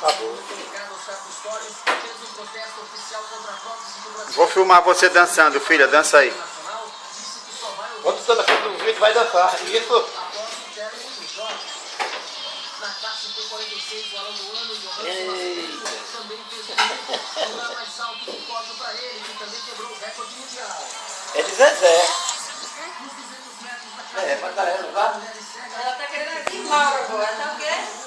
Acabou. Vou filmar você dançando, filha. Dança aí. Quando você tá na frente do vídeo, vai dançar. Isso. É de Zezé. É, pra galera, vá. Ela tá querendo aqui, Mauro, agora, tá o quê?